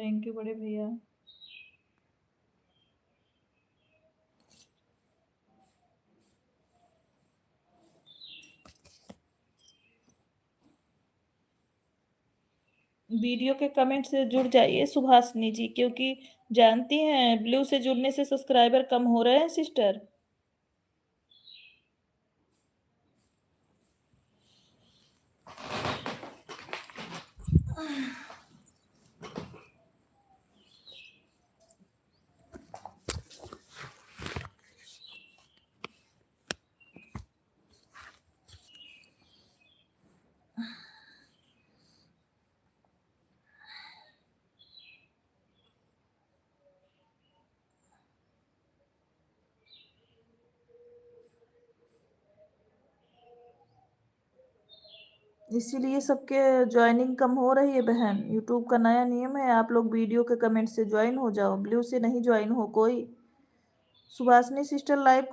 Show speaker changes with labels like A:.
A: Thank you बड़े भैया। Video के कमेंट से जुड़ जाइए सुभाषिनी जी, क्योंकि जानती हैं ब्लू से जुड़ने से सब्सक्राइबर कम हो रहे हैं सिस्टर। इसीलिए सबके ज्वाइनिंग कम हो रही है बहन। यूट्यूब का नया नियम है, आप लोग वीडियो के कमेंट से ज्वाइन हो जाओ, ब्लू से नहीं ज्वाइन हो कोई। Subhashini sister live